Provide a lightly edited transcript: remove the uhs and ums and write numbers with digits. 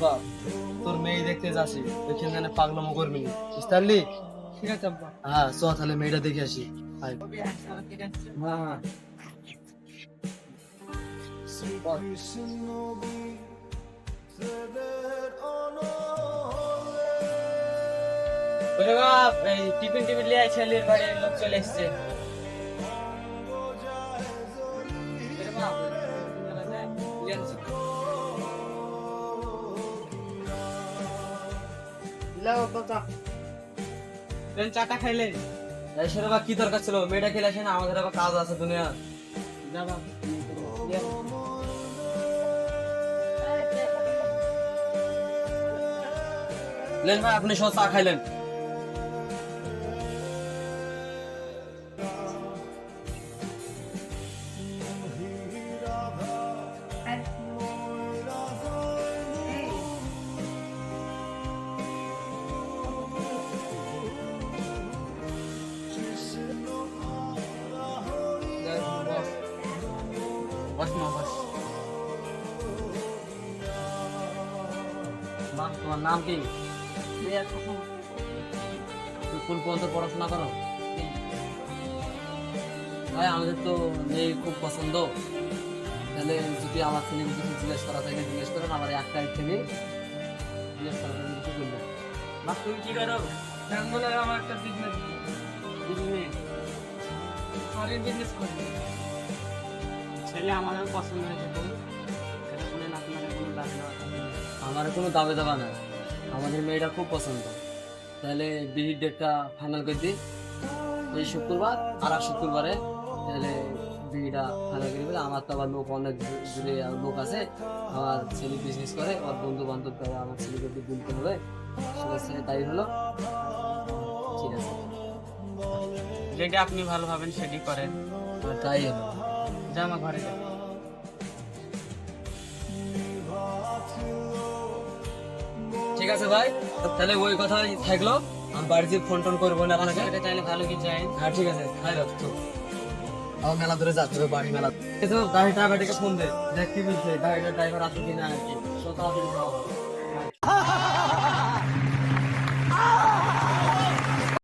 বাপ, তোর মেয়ে দেখতে যাচ্ছি, ওইখানে পাগলামো করবি না, বুঝতে পারলি? ঠিক আছে আব্বা। হ্যাঁ চ তাহলে মেয়েটা দেখে আসি। আয়। ঠিক আছে। হ্যাঁ হ্যাঁ। বল। ওরে বাপ, এই টিফিন টিফিন লিয়ে ছেলের বাড়ির লোক চলে এসছে। ওরে বাপ, লিয়ে আনছি। লাও বাবা, তেল চাটা খাইলেন? এসে রে বাপ, কি দরকার ছিল? মেয়েটা খেলে আসে না, আমাদের আবার কাজ আছে দুনিয়া। যা বাপ, লিয়ে আনছি। লেন ভাই, আপনি সব চা খাইলেন। বস মা বস। মা, তোমার নাম কি? তুমি কোন পর্যন্ত পড়াশোনা করো? ভাই আমাদের তো মেয়ে খুব পছন্দ, তাহলে যদি আমার ছেলে কিছু জিজ্ঞেস করা থাকে জিজ্ঞেস করেন, আমার একটাই ছেলে, জিজ্ঞেস করা থাকে কিছু করবেন। মা তুমি কি করো? ব্যাঙ্গলের আমার একটা বিজনেস, শরীর বিজনেস করি। ছেলে আমাদের পছন্দ হয়েছে, তো এটা বলে না আপনার কোনো দাবি দেওয়া থাকবে না। আমার কোনো দাবি দাবা নাই, আমাদের মেয়েটা খুব পছন্দ, তাহলে বিয়ের ডেটটা ফাইনাল করে দিই এই শুক্রবার আর শুক্রবারে, তাহলে বিয়েটা ফাইনাল করে দিলে। আমার তো আবার লোক অনেক দূরে লোক আছে, আমার ছেলে বিজনেস করে, ওর বন্ধু বান্ধব করে আমার ছেলেকে দিতে হবে, সেটা তাই হলো। ঠিক আছে, যেটা আপনি ভালো ভাবেন সেটি করেন। তাই হলো। যা আমার ঘরে যা। ঠিক আছে ভাই, তাহলে ওই কথাই থাকলো, আমি বাড়িতে ফোন টোন করবো না আপনাকে। এটা চাইলে ভালো কি চাই? হ্যাঁ ঠিক আছে, খাই রাখতো। আমার মেলা ধরে যাচ্ছে হবে, বাড়ি মেলা। তো গাড়ি ড্রাইভারটাকে ফোন দে, দেখ কি বলছে, গাড়িটার ড্রাইভার আছে কিনা আর কি, সব তাড়াতাড়ি যাওয়া হবে।